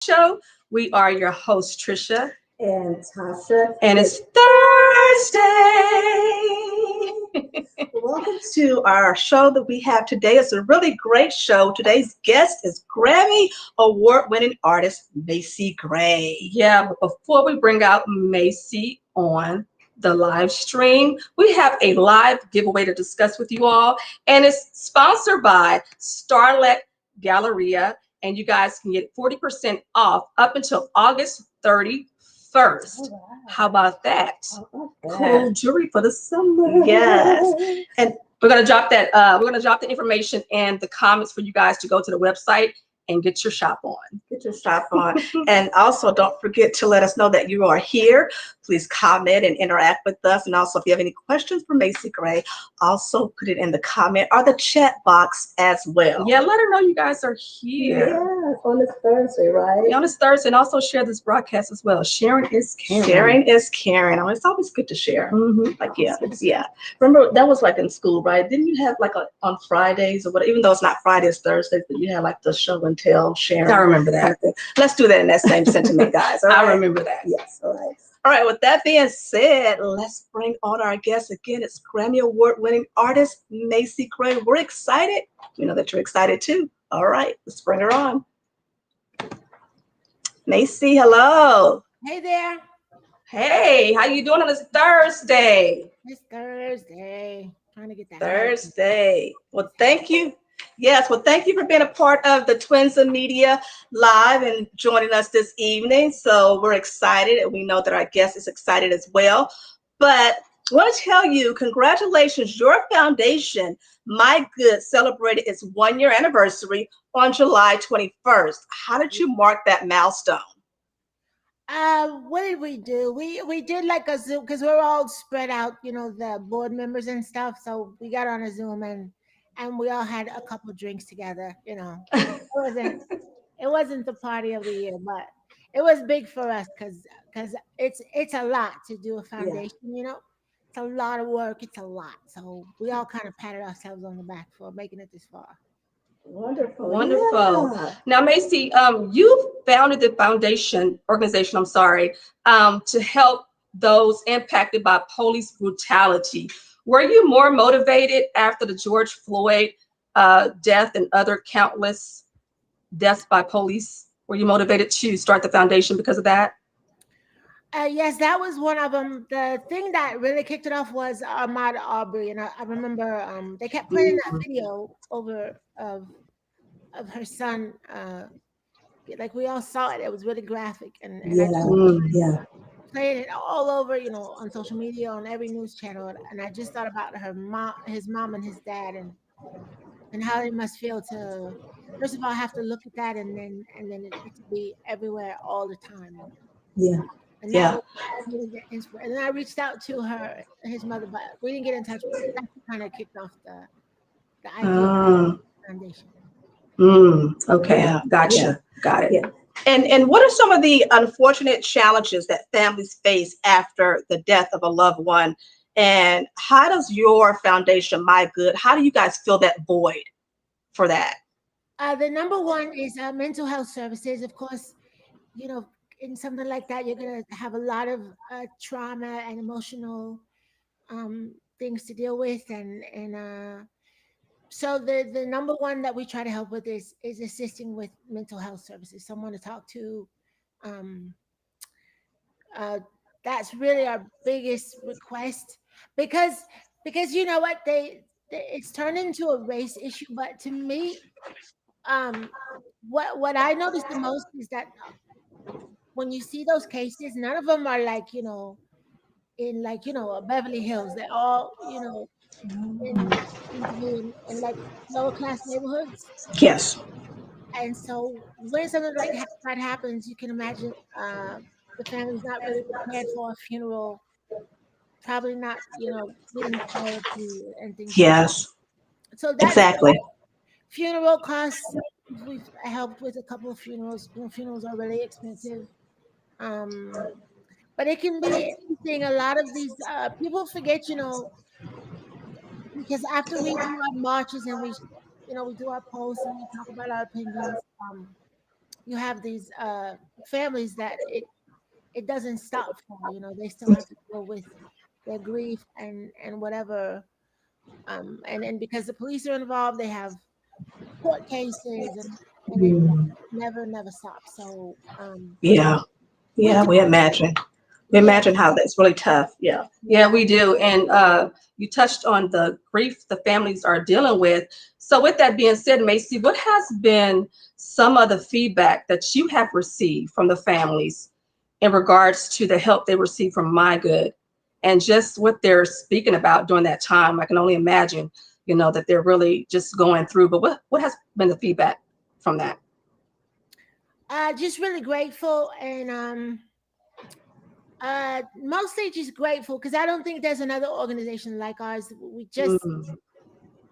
Show. We are your host, Trisha, and Tasha. and it's Thursday. Welcome to our show that we have today. It's a really great show. Today's guest is Grammy award-winning artist Macy Gray. Yeah, but before we bring out Macy on the live stream, we have a live giveaway to discuss with you all, and it's sponsored by Starlet Galleria, and you guys can get 40% off up until August 31st. Oh, wow. How about that? Cool Cool jewelry for the summer. Yes. And we're gonna drop that. We're gonna drop the information and the comments for you guys to go to the website and get your shop on. Get your shop on. And also don't forget to let us know that you are here. Please comment and interact with us. And also if you have any questions for Macy Gray, also put it in the comment or the chat box as well. Yeah, let her know you guys are here. Yeah, on this Thursday, right? Yeah, on this Thursday, and also share this broadcast as well. Sharing is caring. Sharing is caring. It's always good to share. Mm-hmm. Like, yeah. Remember, that was like in school, right? Didn't you have like on Fridays or whatever, even though it's not Fridays, Thursdays, but you had like the show and tell, sharing. I remember that. Let's do that in that same sentiment, guys. All right? I remember that. Yes, all right. All right, with that being said, let's bring on our guest again. It's Grammy award-winning artist Macy Gray. We're excited. We know that you're excited too. All right, let's bring her on. Macy, hello. Hey there. Hey, how you doing on this Thursday? It's Thursday. Trying to get that. Thursday. Well, thank you. Yes, well, thank you for being a part of the Twins of Media Live and joining us this evening. So we're excited, and we know that our guest is excited as well. But I want to tell you, congratulations, your foundation, My Good, celebrated its 1-year anniversary on July 21st. How did you mark that milestone? What did we do? We did like a Zoom because we're all spread out, the board members and stuff. So we got on a Zoom and we all had a couple drinks together. It wasn't the party of the year, but it was big for us because it's a lot to do a foundation. It's a lot of work. It's a lot. So we all kind of patted ourselves on the back for making it this far. Wonderful. Yeah. Now, Macy, you founded the organization, to help those impacted by police brutality. Were you more motivated after the George Floyd death and other countless deaths by police? Were you motivated to start the foundation because of that? Yes, that was one of them. The thing that really kicked it off was Ahmaud Arbery, and I remember they kept playing that video over of her son. Like we all saw it. It was really graphic, and playing it all over, on social media, on every news channel. And I just thought about his mom, and his dad, and how they must feel to, first of all, have to look at that, and then it to be everywhere all the time. Yeah. And that was really and then I reached out to his mother, but we didn't get in touch with her. That kind of kicked off the idea of the foundation. Okay, gotcha. Yeah. Got it. Yeah. And what are some of the unfortunate challenges that families face after the death of a loved one? And how does your foundation, My Good, how do you guys fill that void for that? The number one is mental health services. Of course, in something like that, you're going to have a lot of trauma and emotional things to deal with. And so the number one that we try to help with is assisting with mental health services, someone to talk to. That's really our biggest request because you know what, it's turned into a race issue. But to me, what I noticed the most is that when you see those cases, none of them are like, in Beverly Hills. They're all, in like lower class neighborhoods. Yes. And so when something like that happens, you can imagine the family's not really prepared for a funeral, probably not, getting therapy and things. Yes. Like that. So that's exactly. Funeral costs. We've helped with a couple of funerals. Funerals are really expensive. But it can be anything. A lot of these people forget, because after we do our marches and we do our posts and we talk about our opinions, you have these families that it doesn't stop for. You know, they still have to deal with their grief and whatever. And because the police are involved, they have court cases, and it never stops. So Yeah. we Yeah, do. we imagine. We Yeah. imagine how that's really tough. Yeah. Yeah, we do. And you touched on the grief the families are dealing with. So with that being said, Macy, what has been some of the feedback that you have received from the families in regards to the help they received from My Good and just what they're speaking about during that time? I can only imagine, you know, that they're really just going through. But what has been the feedback from that? Just really grateful, and mostly just grateful because I don't think there's another organization like ours. We just Mm,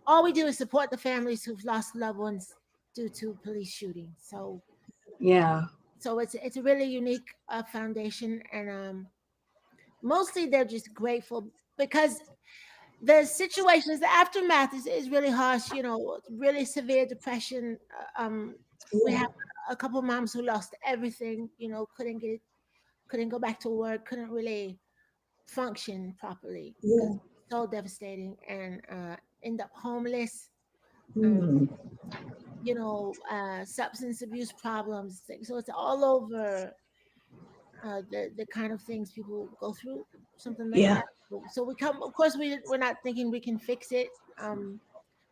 all we do is support the families who've lost loved ones due to police shooting. yeah. So it's a really unique foundation, and mostly they're just grateful because the situations, the aftermath is really harsh. You know, really severe depression. We have a couple moms who lost everything. You know, couldn't go back to work, couldn't really function properly because Yeah. it's so devastating, and end up homeless. Um, Mm. you know, substance abuse problems. So it's all over the kind of things people go through, something like Yeah. that. So we come, of course, we're not thinking we can fix it.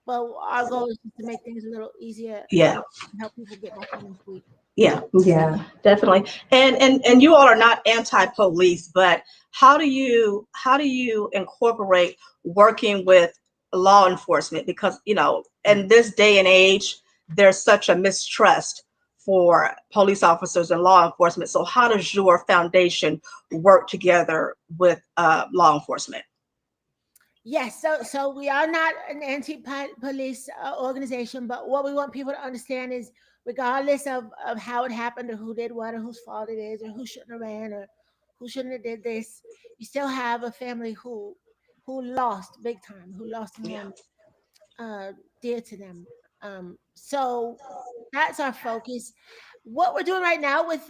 But our goal is just to make things a little easier Yeah. and help people get back on their feet. Yeah. Yeah. Definitely. And you all are not anti-police, but how do you incorporate working with law enforcement? Because, you know, in this day and age, there's such a mistrust for police officers and law enforcement. So how does your foundation work together with law enforcement? Yes, so we are not an anti-police organization, but what we want people to understand is, regardless of how it happened, or who did what, or whose fault it is, or who shouldn't have ran, or who shouldn't have did this, you still have a family who lost big time, who lost Yeah. someone dear to them. So that's our focus. What we're doing right now with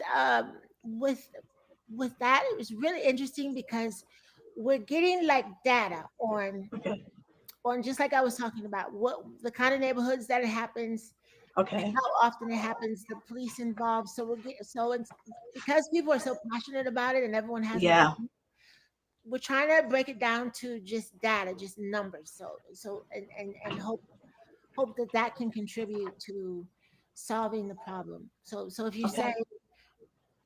with that, it was really interesting because we're getting like data Okay. on just like I was talking about, what the kind of neighborhoods that it happens, Okay. how often it happens, the police involved. So we're getting, so it's because people are so passionate about it and everyone has an Yeah. opinion, we're trying to break it down to just data, just numbers. And hope that that can contribute to solving the problem. So if you Okay. say,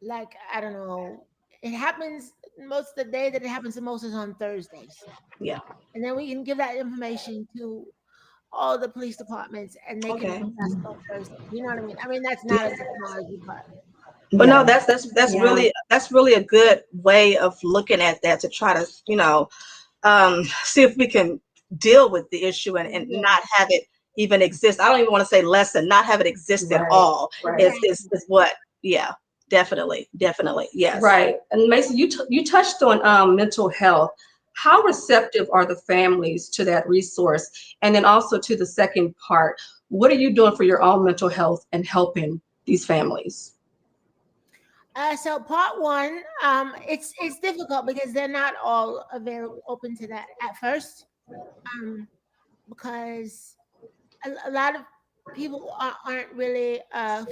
like, I don't know, it happens most of the day that it happens the most is on Thursdays. Yeah. And then we can give that information to all the police departments and they can Okay. adjust on Thursday. You know what I mean? I mean, that's Yeah. not a good analogy, but But no, Yeah. that's Yeah. really a good way of looking at that, to try to, see if we can deal with the issue and yeah, not have it even exist. I don't even want to say lessen, not have it exist at Right. all Right. is what, yeah, definitely, yes. Right. And Mason, you touched on mental health. How receptive are the families to that resource? And then also to the second part, what are you doing for your own mental health and helping these families? so part one, it's difficult because they're not all available open to that at first, um, because a lot of people aren't really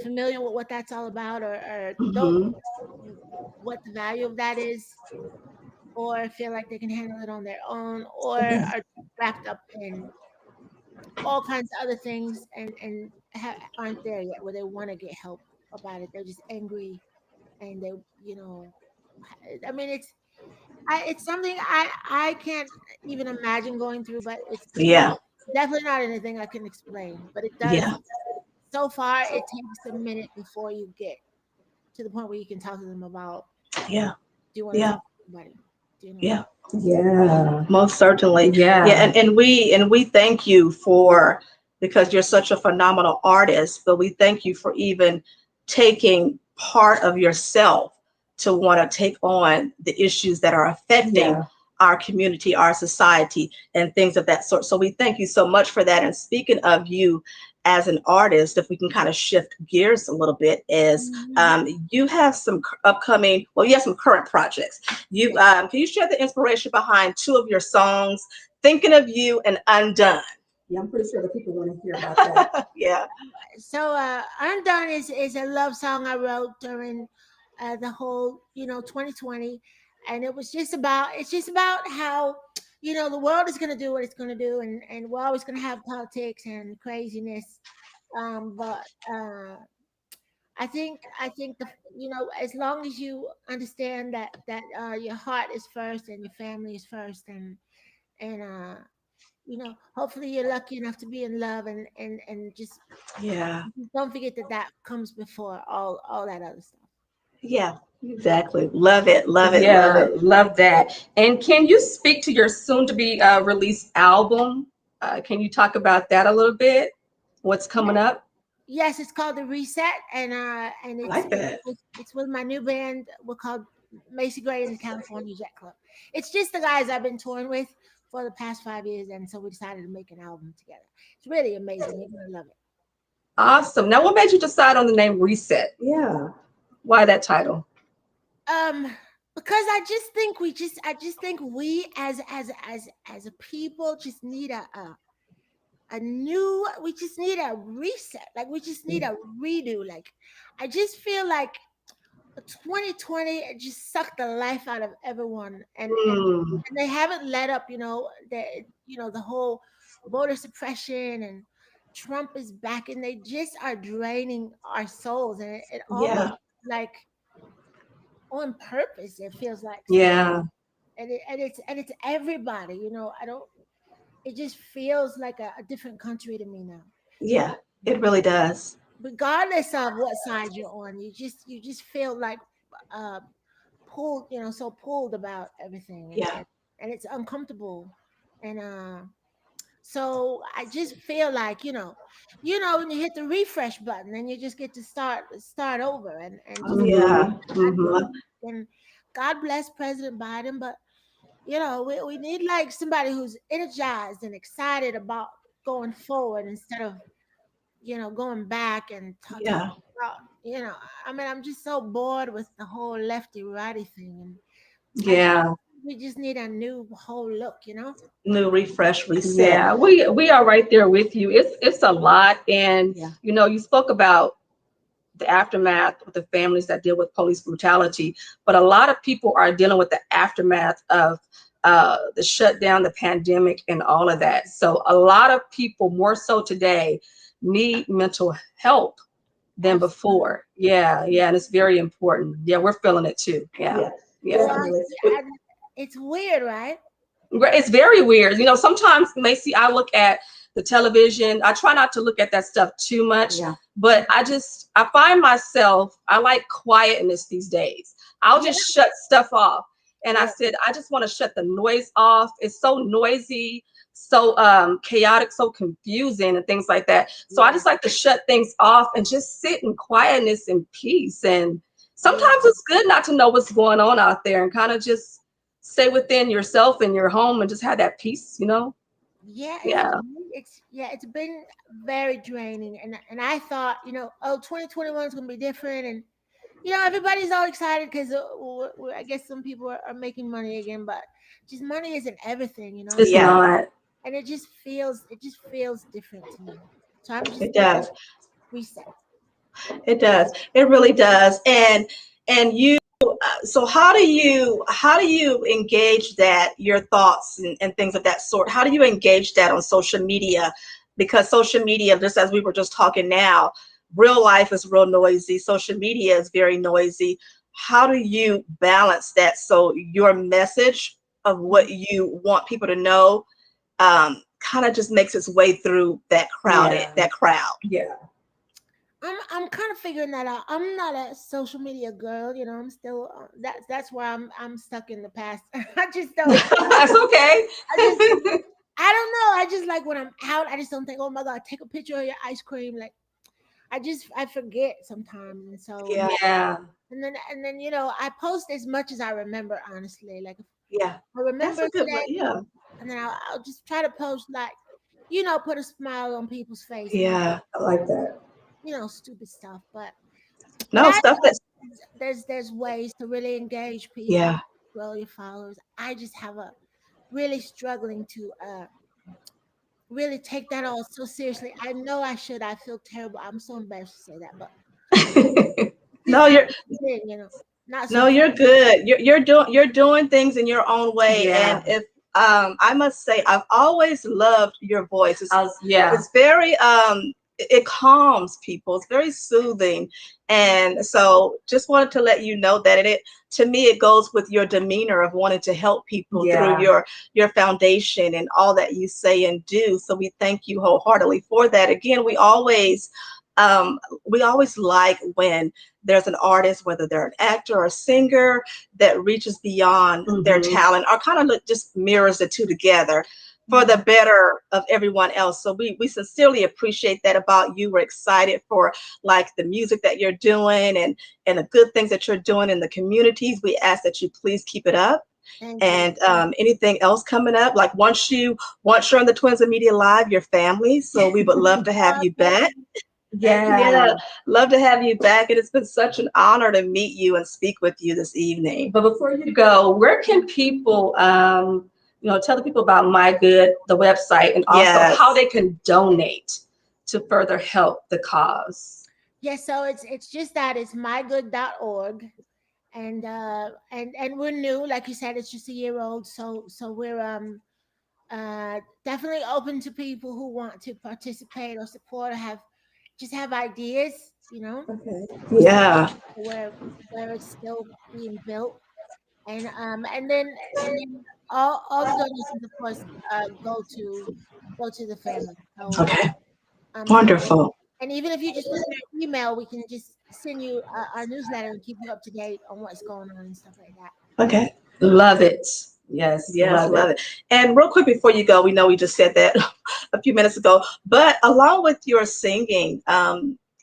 familiar with what that's all about, or don't Hmm. know what the value of that is, or feel like they can handle it on their own, or are wrapped up in all kinds of other things and aren't there yet where they want to get help about it. They're just angry, and they, you know, I mean, it's something I can't even imagine going through, but it's Yeah. definitely not anything I can explain. But it does. Yeah. So far, it takes a minute before you get to the point where you can talk to them about, Yeah. do you want to Yeah. talk to somebody? Do you know? Yeah. Yeah. Most certainly. Yeah. Yeah. And we thank you for, because you're such a phenomenal artist, but we thank you for even taking part of yourself to want to take on the issues that are affecting Yeah. our community, our society, and things of that sort. So we thank you so much for that. And speaking of you as an artist, if we can kind of shift gears a little bit, is you have some upcoming, well, you have some current projects. You can you share the inspiration behind two of your songs, Thinking of You and Undone? Yeah, I'm pretty sure the people want to hear about that. Yeah. So Undone is a love song I wrote during the whole 2020, and it's just about how the world is going to do what it's going to do, and we're always going to have politics and craziness, but I think as long as you understand that your heart is first and your family is first, and hopefully you're lucky enough to be in love, and just don't forget that comes before all that other stuff. Yeah, exactly. Love it. Love it. Yeah, Love it. love that. And can you speak to your soon to be released album? Can you talk about that a little bit? What's coming up? Yes, it's called The Reset, and I like that. it's with my new band. We're called Macy Gray and the California Jet Club. It's just the guys I've been touring with for the past 5 years, and so we decided to make an album together. It's really amazing. You're gonna love it. Awesome. Now, what made you decide on the name Reset? Yeah. Why that title? Because I just think we as a people just need we just need a reset. Like we just need a redo. Like I just feel like 2020 it just sucked the life out of everyone, and they haven't let up. The whole voter suppression, and Trump is back, and they just are draining our souls, and it almost like on purpose. It feels like sometimes, Yeah. and it's everybody. I don't. It just feels like a different country to me now. Yeah, it really does. Regardless of what side you're on, you just feel like pulled, so pulled about everything, Yeah. and it's uncomfortable, and so I just feel like when you hit the refresh button, then you just get to start over, and just Yeah. and God bless President Biden, but we need like somebody who's energized and excited about going forward instead of going back and talking Yeah. about, I mean, I'm just so bored with the whole lefty righty thing, and Yeah. we just need a new whole look. New refresh, reset. Yeah, we are right there with you. It's a lot, and you spoke about the aftermath with the families that deal with police brutality, but a lot of people are dealing with the aftermath of the shutdown, the pandemic, and all of that. So a lot of people, more so today, need mental help than before. Yeah, and it's very important. Yeah, we're feeling it too. Yeah. Well, it's weird, right? It's very weird. Sometimes, Macy, I look at the television. I try not to look at that stuff too much, but I find myself, I like quietness these days. I'll just shut stuff off. And I said, I just want to shut the noise off. It's so noisy, so chaotic, so confusing and things like that. So I just like to shut things off and just sit in quietness and peace. And sometimes it's good not to know what's going on out there and kind of just stay within yourself and your home and just have that peace. It's been very draining, and I thought 2021 is gonna be different, and everybody's all excited because I guess some people are making money again, but just money isn't everything. It's not. And it just feels different to me. So I'm just It does. Reset. It does. It really does. And you. So how do you engage that, your thoughts and things of that sort? How do you engage that on social media? Because social media, just as we were just talking now, real life is real noisy. Social media is very noisy. How do you balance that so your message of what you want people to know kind of just makes its way through that crowd? Yeah. I'm kind of figuring that out. I'm not a social media girl, I'm still that's why I'm stuck in the past. I just don't. That's okay. I don't know. I just like when I'm out, I just don't think, oh my God, take a picture of your ice cream. Like I forget sometimes, and so and then I post as much as I remember, honestly. Like I remember that's a good today, one. and then I'll just try to post like you know, put a smile on people's face. Yeah, I like that. You know, stupid stuff, but No, that stuff that's, there's ways to really engage people, yeah. grow your followers. I just have a really struggling to really take that all so seriously. I know I should. I feel terrible. I'm so embarrassed to say that, but it's No, not you're a thing, you know. Not no, so. you're good. You're doing things in your own way. Yeah. And if I must say, I've always loved your voice. Yeah. It's very it calms people. It's very soothing. And so just wanted to let you know that it to me it goes with your demeanor of wanting to help people through your foundation and all that you say and do. So we thank you wholeheartedly for that. Again, we always like when there's an artist, whether they're an actor or a singer, that reaches beyond their talent or kind of just mirrors the two together for the better of everyone else. So we sincerely appreciate that about you. We're excited for like the music that you're doing and the good things that you're doing in the communities. We ask that you please keep it up. And anything else coming up, like once you're on the Twins of Media Live, your family. So we would love to have you back. Yeah, love to have you back. And it's been such an honor to meet you and speak with you this evening. But before you go, where can people, tell the people about My Good, the website, and also how they can donate to further help the cause? Yes, so it's just that it's mygood.org. And we're new, like you said, it's just a year old. So we're definitely open to people who want to participate or support or have ideas, you know. Okay. Yeah. Where it's still being built, and then all the donations, of course, go to the family. So, okay. Wonderful. And even if you just put your email, we can just send you our newsletter and keep you up to date on what's going on and stuff like that. Okay. Love it. Yes, love it. And real quick before you go, we know we just said that a few minutes ago, but along with your singing,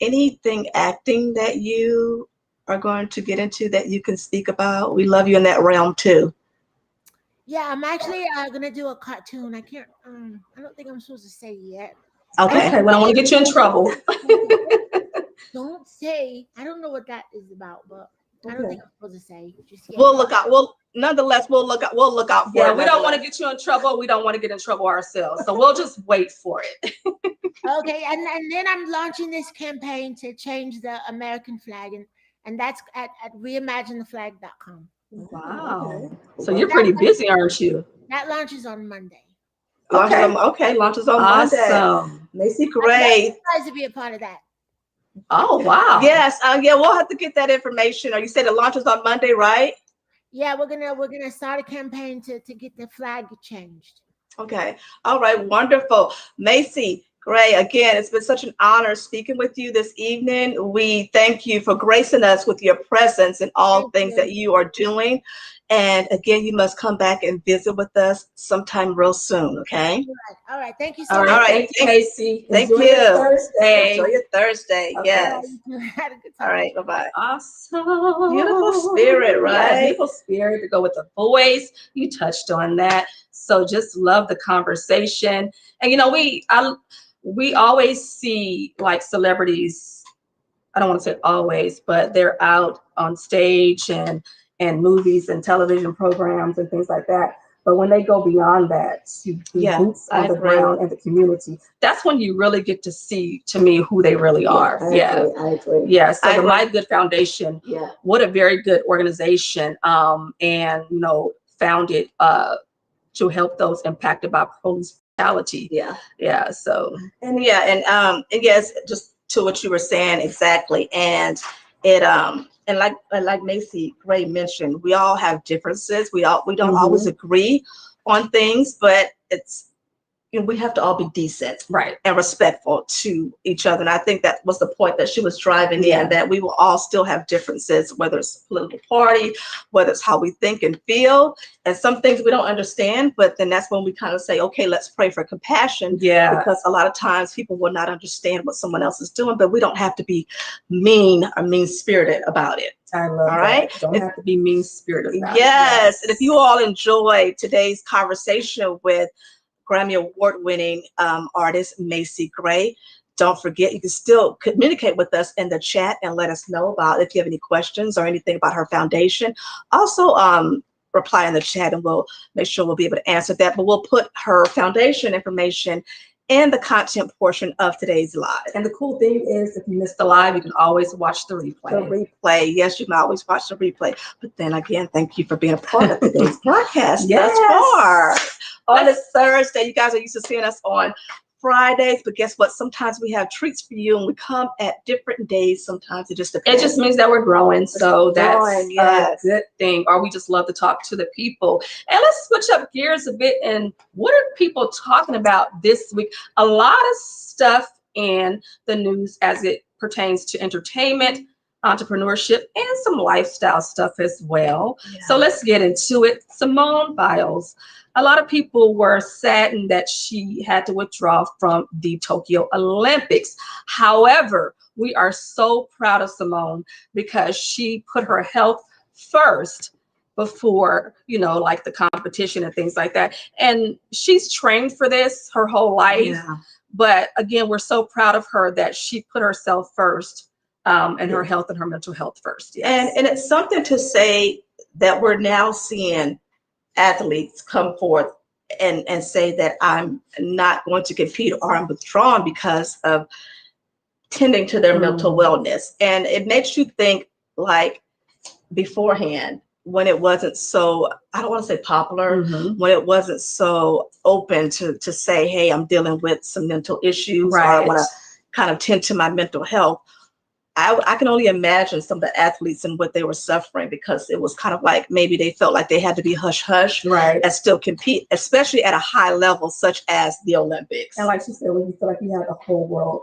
anything acting that you are going to get into that you can speak about? We love you in that realm too. Yeah, I'm actually gonna do a cartoon. I can't. I don't think I'm supposed to say yet. Okay. Well, I don't want to get you in trouble. Don't say. I don't know what that is about, but I don't think I'm supposed to say just yet. We'll look out. Nonetheless, we'll look out for it. Yeah, we don't want to get you in trouble. We don't want to get in trouble ourselves. So we'll just wait for it. Okay, and then I'm launching this campaign to change the American flag, and that's at reimaginetheflag.com. Wow. So you're pretty busy, aren't you? That launches on Monday. Okay, launches on Monday. Macy Gray. I'm excited to be a part of that. Oh, wow. Yes. We'll have to get that information. Or you said it launches on Monday, right? Yeah, we're gonna start a campaign to get the flag changed. Okay. All right. Wonderful. Macy Gray, again, it's been such an honor speaking with you this evening. We thank you for gracing us with your presence and all things that you are doing. And again, you must come back and visit with us sometime real soon, okay? All right. Thank you so much. All right. Thank you, Macy. Thank Enjoy you. your Thursday. Enjoy your Thursday. Okay. Yes. Had a good time. All right. Bye-bye. Awesome. Beautiful spirit, right? Yeah, beautiful spirit to go with the voice. You touched on that. So just love the conversation. And, we always see like celebrities, I don't want to say always, but they're out on stage and movies and television programs and things like that. But when they go beyond that, to be boots on the ground in the community, that's when you really get to see, to me, who they really are. I agree. Yeah. So the My Good Foundation, what a very good organization, and founded to help those impacted by police brutality. Yeah. So and yes, just to what you were saying exactly, and it and like Macy Gray mentioned, we all have differences. We don't always agree on things, but we have to all be decent, right, and respectful to each other. And I think that was the point that she was driving in, that we will all still have differences, whether it's political party, whether it's how we think and feel, and some things we don't understand. But then that's when we kind of say, okay, let's pray for compassion. Because a lot of times people will not understand what someone else is doing, but we don't have to be mean or mean-spirited about it. I love that. Right? Don't have to be mean-spirited about it. Yes. And if you all enjoyed today's conversation with Grammy Award-winning artist Macy Gray. Don't forget, you can still communicate with us in the chat and let us know about if you have any questions or anything about her foundation. Also, reply in the chat and we'll make sure we'll be able to answer that. But we'll put her foundation information in the content portion of today's live. And the cool thing is, if you missed the live, you can always watch the replay. The replay, yes, you can always watch the replay. But then again, thank you for being a part of today's broadcast thus far. On a Thursday, you guys are used to seeing us on Fridays, but guess what? Sometimes we have treats for you, and we come at different days. Sometimes it just depends. It just means that we're growing, so that's a good thing. Or we just love to talk to the people. And let's switch up gears a bit. And what are people talking about this week? A lot of stuff in the news as it pertains to entertainment, entrepreneurship, and some lifestyle stuff as well. Yeah. So let's get into it. Simone Biles. A lot of people were saddened that she had to withdraw from the Tokyo Olympics. However, we are so proud of Simone because she put her health first before, you know, like the competition and things like that. And she's trained for this her whole life. Yeah. But again, we're so proud of her that she put herself first and her health and her mental health first. Yes. And it's something to say that we're now seeing athletes come forth and say that I'm not going to compete or I'm withdrawn because of tending to their mental wellness. And it makes you think, like, beforehand, when it wasn't so, I don't want to say popular, when it wasn't so open to say, hey, I'm dealing with some mental issues, or I want to kind of tend to my mental health. I can only imagine some of the athletes and what they were suffering, because it was kind of like maybe they felt like they had to be hush-hush and still compete, especially at a high level such as the Olympics. And like she said, when you feel like you have the whole world,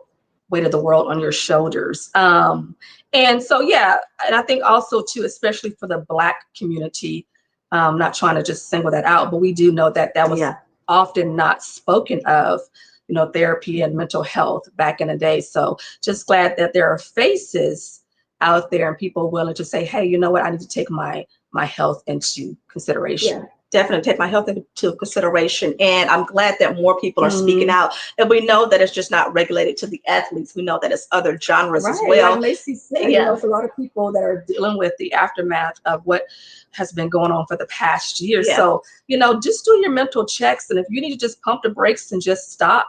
weight of the world on your shoulders. And so, yeah, and I think also too, especially for the Black community, not trying to just single that out, but we do know that that was often not spoken of, you know, therapy and mental health back in the day. So just glad that there are faces out there and people willing to say, hey, you know what, I need to take my health into consideration. Yeah, definitely take my health into consideration. And I'm glad that more people are speaking out. And we know that it's just not regulated to the athletes. We know that it's other genres as well. Like Macy said, you know, it's a lot of people that are dealing with the aftermath of what has been going on for the past year. So, you know, just do your mental checks. And if you need to just pump the brakes and just stop,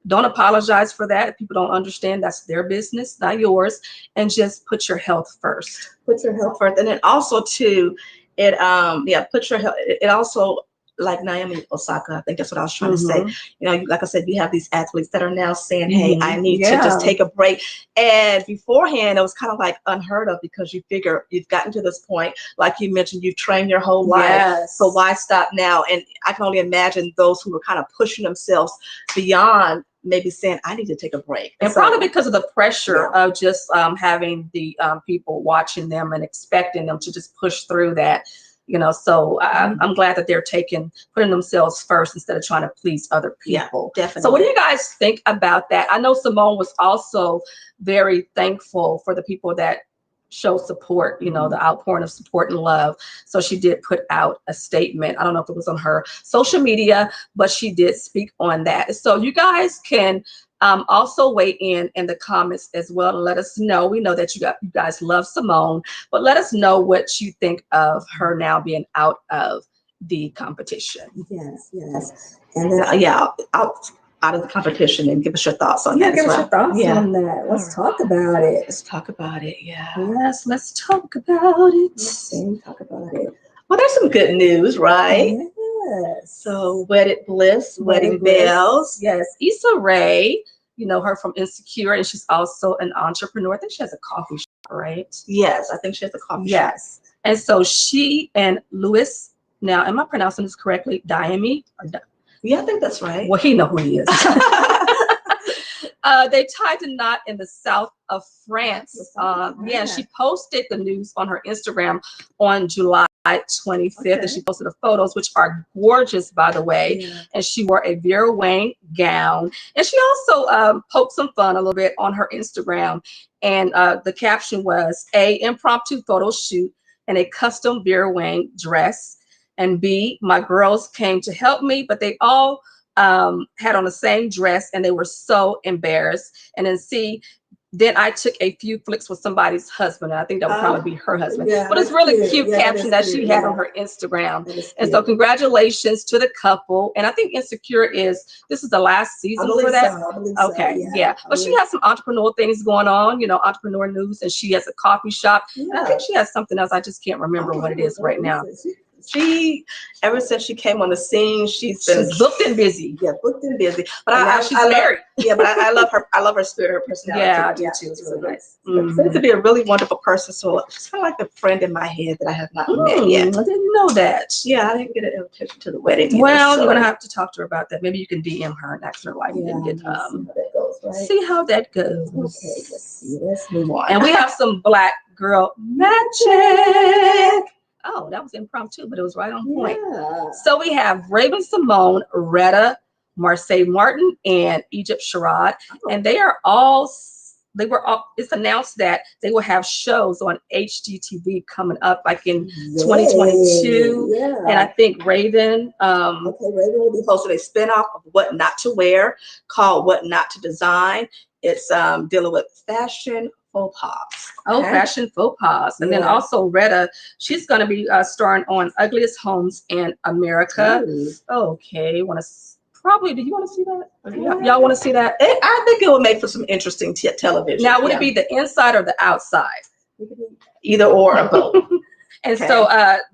don't apologize for that. If people don't understand, that's their business, not yours. And just put your health first. Put your health first. And then also too, put your health. It also, like Naomi Osaka, I think that's what I was trying to say. You know, like I said, you have these athletes that are now saying, hey, I need to just take a break. And beforehand, it was kind of like unheard of, because you figure you've gotten to this point, like you mentioned, you've trained your whole life. So why stop now? And I can only imagine those who were kind of pushing themselves beyond maybe saying, I need to take a break. And probably because of the pressure of just having the people watching them and expecting them to just push through that. You know, so I'm glad that they're putting themselves first instead of trying to please other people. Yeah, definitely. So what do you guys think about that? I know Simone was also very thankful for the people that show support, you know, the outpouring of support and love. So she did put out a statement. I don't know if it was on her social media, but she did speak on that. So you guys can also weigh in the comments as well and let us know. We know that you guys love Simone, but let us know what you think of her now being out of the competition. Yes. And then, out of the competition, and give us your thoughts on that. Give us your thoughts on that. Let's talk about it. Let's talk about it. Yes, let's talk about it. Talk about it. Well, there's some good news, right? Yes. So, Wedded Bliss, Wedding Bells. Yes, Issa Rae. You know her from Insecure, and she's also an entrepreneur. I think she has a coffee shop, right? Yes, I think she has a coffee shop. Yes. And so she and Louis, now, am I pronouncing this correctly? Diami? Yeah, I think that's right. Well, he know who he is. They tied the knot in the south of France. She posted the news on her Instagram on July 25th, and she posted the photos, which are gorgeous, by the way. And she wore a Vera Wang gown, and she also poked some fun a little bit on her Instagram. And the caption was A, impromptu photo shoot in a custom Vera Wang dress, and B, my girls came to help me, but they all had on the same dress, and they were so embarrassed. And then then I took a few flicks with somebody's husband. I think that would probably be her husband. Yeah, but it's really cute Yeah, caption that she had on her Instagram. And so congratulations to the couple. And I think Insecure this is the last season for that. I believe okay, so, yeah. But she has some entrepreneurial things going on, entrepreneur news, and she has a coffee shop. And I think she has something else. I just can't remember what it is right now. She, ever since she came on the scene, she's been booked and busy. Yeah, booked and busy. But now she's married. Yeah, but I love her. I love her spirit, her personality. Yeah, I do too. It's really nice. Seems to be a really wonderful person. So she's kind of like a friend in my head that I have not met yet. I didn't know that. Yeah, I didn't get an invitation to the wedding either, well, you're gonna have to talk to her about that. Maybe you can DM her and ask her like and get see how that goes. Okay, let's move on. And we have some Black girl magic. Oh, that was impromptu, but it was right on point. Yeah. So we have Raven-Symone, Retta, Marsai Martin, and Egypt Sherrod, and they were all. It's announced that they will have shows on HGTV coming up, like in 2022. Yeah. And I think Raven. Raven will be hosting a spinoff of What Not to Wear called What Not to Design. It's dealing with fashion faux pas. Oh, fashion faux pas. And then also Retta, she's going to be starring on Ugliest Homes in America. Okay, do you want to see that? Y'all want to see that? I think it would make for some interesting television. Now, would it be the inside or the outside? Either or both. And so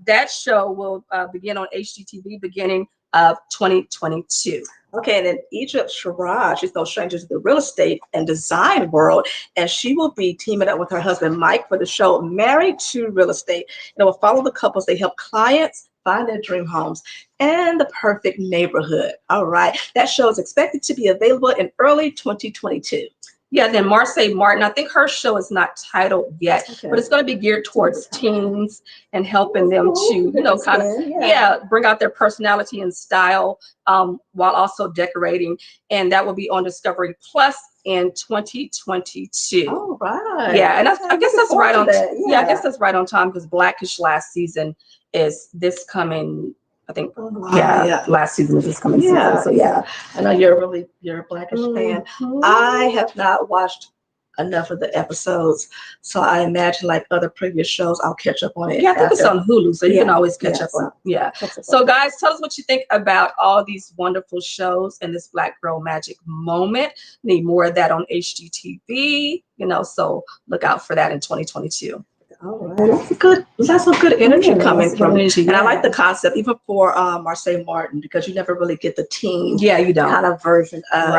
that show will begin on HGTV beginning of 2022. Okay, and then Egypt Sherrod, she's no stranger to the real estate and design world, and she will be teaming up with her husband Mike for the show Married to Real Estate. And it will follow the couples. They help clients find their dream homes and the perfect neighborhood. All right, that show is expected to be available in early 2022. Yeah, then Marsai Martin, I think her show is not titled yet, but it's going to be geared towards teens and helping them to, kind of, bring out their personality and style while also decorating. And that will be on Discovery Plus in 2022. Oh, right. Yeah, and I guess that's right on. Yeah, I guess that's right on time because Blackish last season is this coming. I think, last season is this coming season. So I know you're a Blackish fan. I have not watched enough of the episodes, so I imagine like other previous shows, I'll catch up on it. Yeah, I think it's on Hulu, so you can always catch up on. Yeah. So guys, tell us what you think about all these wonderful shows and this Black Girl Magic moment. Need more of that on HGTV. So look out for that in 2022. All right, that's some good energy coming from it. And I like the concept, even for Marsai Martin, because you never really get the teen kind of version of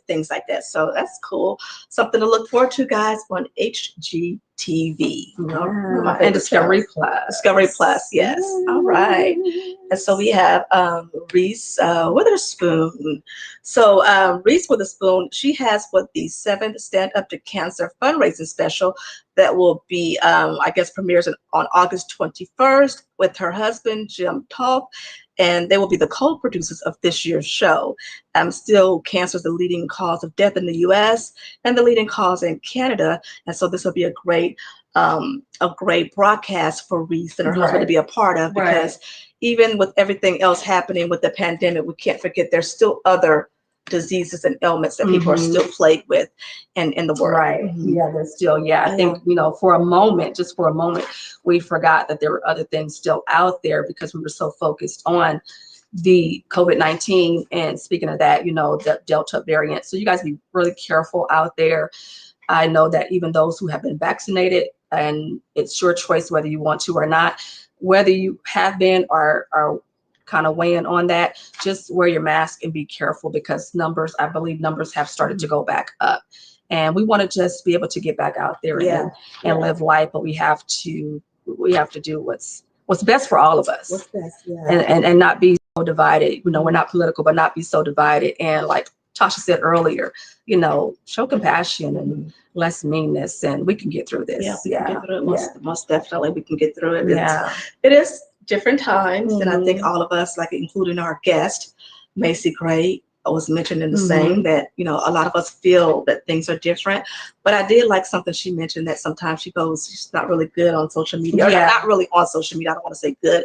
things like that. So that's cool. Something to look forward to, guys, on HGTV. And Discovery Plus. Discovery Plus, yes. All right. And so we have Reese Witherspoon. So Reese Witherspoon, she has the 7th Stand Up to Cancer fundraising special that will be, I guess, premieres on August 21st with her husband, Jim Toth, and they will be the co-producers of this year's show. Still, cancer is the leading cause of death in the U.S. and the leading cause in Canada, and so this will be a great broadcast for Reese and her husband to be a part of, because even with everything else happening with the pandemic, we can't forget there's still other diseases and ailments that people are still plagued with in the world. Yeah, there's still, I think, for a moment, we forgot that there were other things still out there because we were so focused on the COVID-19. And speaking of that, the Delta variant. So you guys be really careful out there. I know that even those who have been vaccinated, and it's your choice whether you want to or not, whether you have been or are kind of weighing on that, just wear your mask and be careful, because I believe numbers have started to go back up, and we want to just be able to get back out there and live life, but we have to do what's best for all of us. What's best, and not be so divided. We're not political, but not be so divided. And like Tasha said earlier, show compassion and less meanness, and we can get through this. Most definitely we can get through it. It is different times, and I think all of us, like including our guest, Macy Gray, was mentioning the same, that a lot of us feel that things are different. But I did like something she mentioned, that sometimes she's not really good on social media, or not really on social media, I don't want to say good,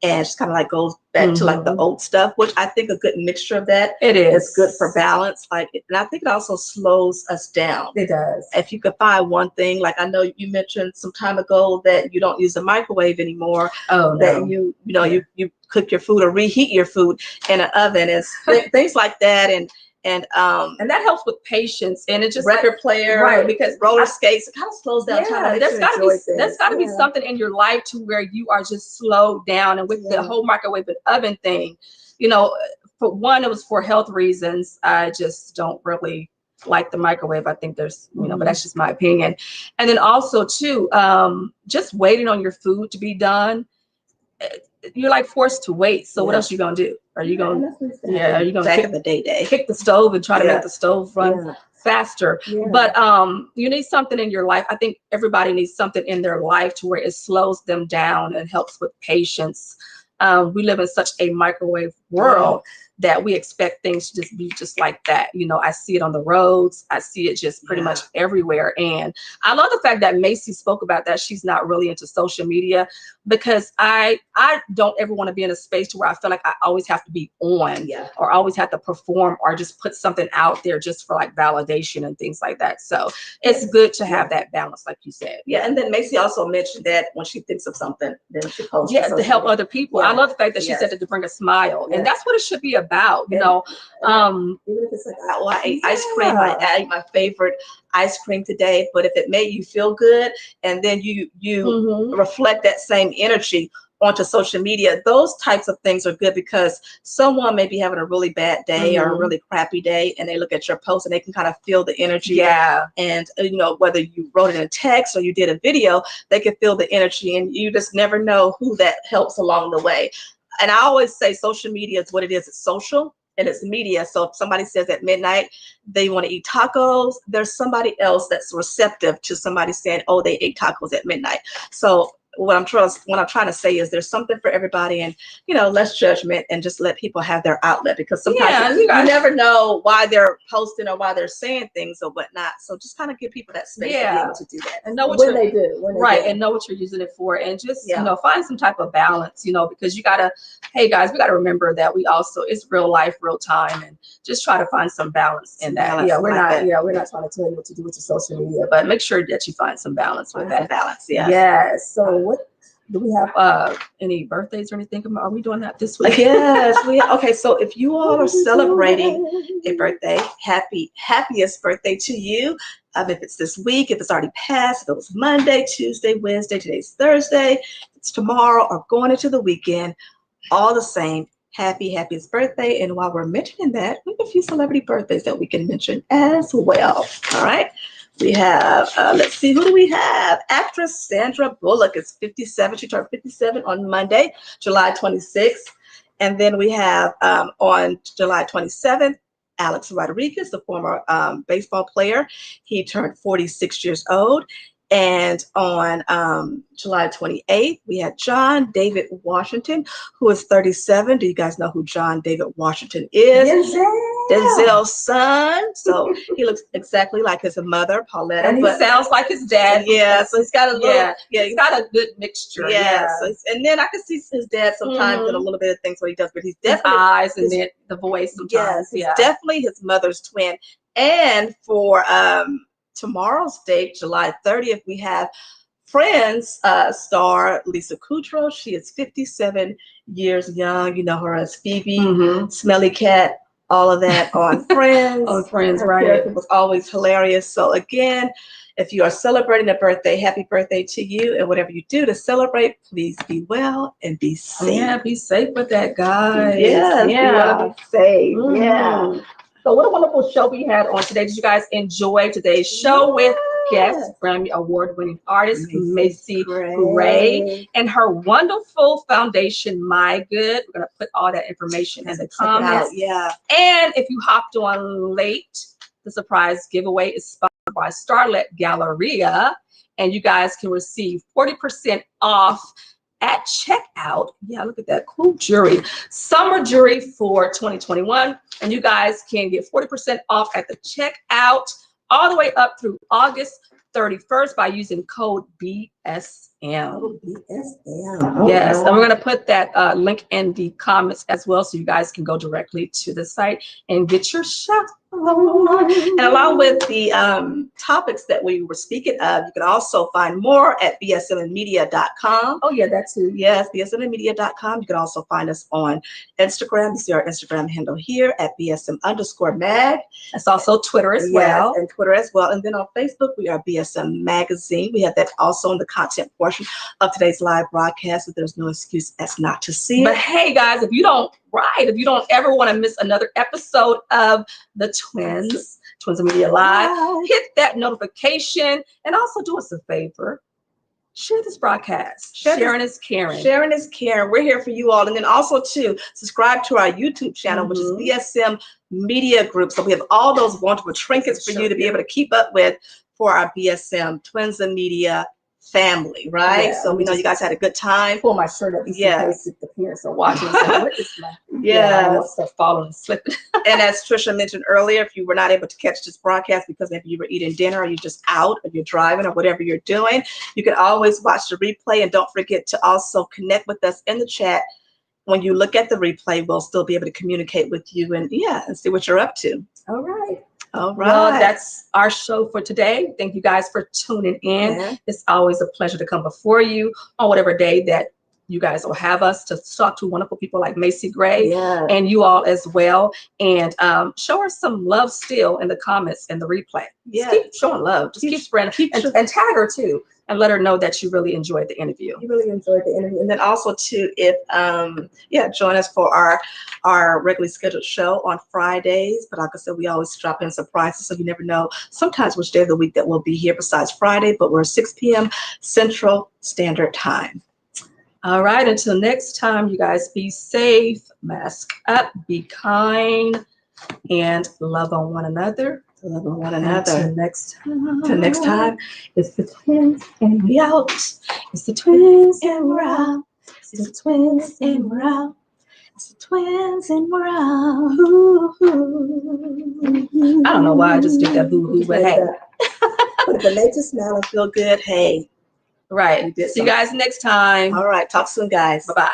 and just kind of like goes back to like the old stuff, which I think a good mixture of that. It is good for balance. Like, and I think it also slows us down. It does. If you could find one thing, like I know you mentioned some time ago that you don't use the microwave anymore. Oh, no. That you cook your food or reheat your food in an oven and things like that. And that helps with patience, and it just record player, right? Because roller skates, it kind of slows down time. There's got to be something in your life to where you are just slowed down. And with the whole microwave and oven thing, you know, for one, it was for health reasons. I just don't really like the microwave. I think there's, you know, but that's just my opinion. And then also too, just waiting on your food to be done. You're like forced to wait. So what else are you gonna do? Are you gonna are you gonna back in the day kick the stove and try to make the stove run faster? But you need something in your life. I think everybody needs something in their life to where it slows them down and helps with patience. We live in such a microwave world that we expect things to just be just like that. You know, I see it on the roads. I see it just pretty much everywhere. And I love the fact that Macy spoke about that. She's not really into social media, because I don't ever want to be in a space to where I feel like I always have to be on or always have to perform or just put something out there just for like validation and things like that. So it's good to have that balance, like you said. Yeah, and then Macy also mentioned that when she thinks of something, then she posts to help other people. I love the fact that she said that to bring a smile, and that's what it should be about, you know. Even if it's like, oh, I ate ice cream, I ate my favorite ice cream today, but if it made you feel good, and then you reflect that same energy onto social media, those types of things are good, because someone may be having a really bad day or a really crappy day, and they look at your post and they can kind of feel the energy. And you know, whether you wrote it in text or you did a video, they can feel the energy, and you just never know who that helps along the way. And I always say social media is what it is. It's social and it's media. So if somebody says at midnight they want to eat tacos, there's somebody else that's receptive to somebody saying, oh, they ate tacos at midnight. So what I'm trying to say is there's something for everybody, and you know, less judgment and just let people have their outlet, because sometimes you never know why they're posting or why they're saying things or whatnot. So just kind of give people that space to be able to do that and know what they do. And know what you're using it for, and just you know, find some type of balance, you know, because you gotta, hey guys, we gotta remember that we also, it's real life, real time, and just try to find some balance in that. We're not trying to tell you what to do with your social media, but make sure that you find some balance with that. Yes. So what do we have? Any birthdays or anything? Are we doing that this week? Yes, okay. So if you all are celebrating a birthday, happiest birthday to you. If it's this week, if it's already passed, if it was Monday, Tuesday, Wednesday, today's Thursday, it's tomorrow, or going into the weekend, all the same. Happiest birthday. And while we're mentioning that, we have a few celebrity birthdays that we can mention as well. All right. We have, let's see, who do we have? Actress Sandra Bullock is 57. She turned 57 on Monday, July 26th. And then we have on July 27th, Alex Rodriguez, the former baseball player. He turned 46 years old. And on July 28th, we had John David Washington, who is 37. Do you guys know who John David Washington is? Denzel's son. So he looks exactly like his mother, Pauletta. And he sounds like his dad. Yeah, so he's got a little, he's got a good mixture. So, and then I can see his dad sometimes in a little bit of things what he does, but he's definitely his eyes and then the voice sometimes. He's definitely his mother's twin. And for tomorrow's date, July 30th, we have Friends star Lisa Kudrow. She is 57 years young. You know her as Phoebe, Smelly Cat, all of that on Friends. On Friends, her right. It was always hilarious. So again, if you are celebrating a birthday, happy birthday to you. And whatever you do to celebrate, please be well and be safe. Yeah, be safe with that, guys. Yes, be well and be safe. Yeah. So what a wonderful show we had on today. Did you guys enjoy today's show with guest Grammy award-winning artist Macy Gray and her wonderful foundation, My Good? We're going to put all that information in the comments. And if you hopped on late, the surprise giveaway is sponsored by Starlet Galleria, and you guys can receive 40% off at checkout. Yeah, look at that cool jewelry, summer jewelry for 2021, and you guys can get 40% off at the checkout all the way up through August 31st by using code BS BSM. BSM. Yes, and we're going to put that link in the comments as well, so you guys can go directly to the site and get your shot. And along with the topics that we were speaking of, you can also find more at bsmmedia.com. Oh yeah, that too. Yes, bsmmedia.com. You can also find us on Instagram. You see our Instagram handle here at bsm_mag. That's also Twitter as well. And Twitter as well. And then on Facebook, we are BSM Magazine. We have that also in the content portion of today's live broadcast, so there's no excuse as not to see it. But hey guys, if you don't ever want to miss another episode of the Twins Media Live, hit that notification and also do us a favor. Share this broadcast. Sharing is caring. Sharing is caring. We're here for you all. And then also to subscribe to our YouTube channel, which is BSM Media Group. So we have all those wonderful trinkets for you to be able to keep up with for our BSM Twins Media family, right? Yeah, so we know you guys had a good time. Pull my shirt up in case the parents are watching. So what is my stuff falling and slipping. And as Trisha mentioned earlier, if you were not able to catch this broadcast because maybe you were eating dinner or you're just out or you're driving or whatever you're doing, you can always watch the replay. And don't forget to also connect with us in the chat. When you look at the replay, we'll still be able to communicate with you and see what you're up to. All right. All right. Well, that's our show for today. Thank you guys for tuning in. Yeah. It's always a pleasure to come before you on whatever day that you guys will have us to talk to wonderful people like Macy Gray and you all as well. And show her some love still in the comments and the replay. Just keep showing love. Just keep spreading and tag her too. And let her know that you really enjoyed the interview. You really enjoyed the interview. And then also too, if join us for our regularly scheduled show on Fridays. But like I said, we always drop in surprises, so you never know sometimes which day of the week that we'll be here besides Friday, but we're 6 p.m. Central Standard Time. All right, until next time, you guys be safe, mask up, be kind, and love on one another. Love on one another. Until next time. Till next time. It's the Twins and we out. It's the Twins and we're out. It's the Twins and we're out. It's the Twins and we're out. I don't know why I just did that boo-hoo, but hey. But if it makes you smile and feel good, hey. Right. See you guys next time. All right. Talk soon, guys. Bye-bye.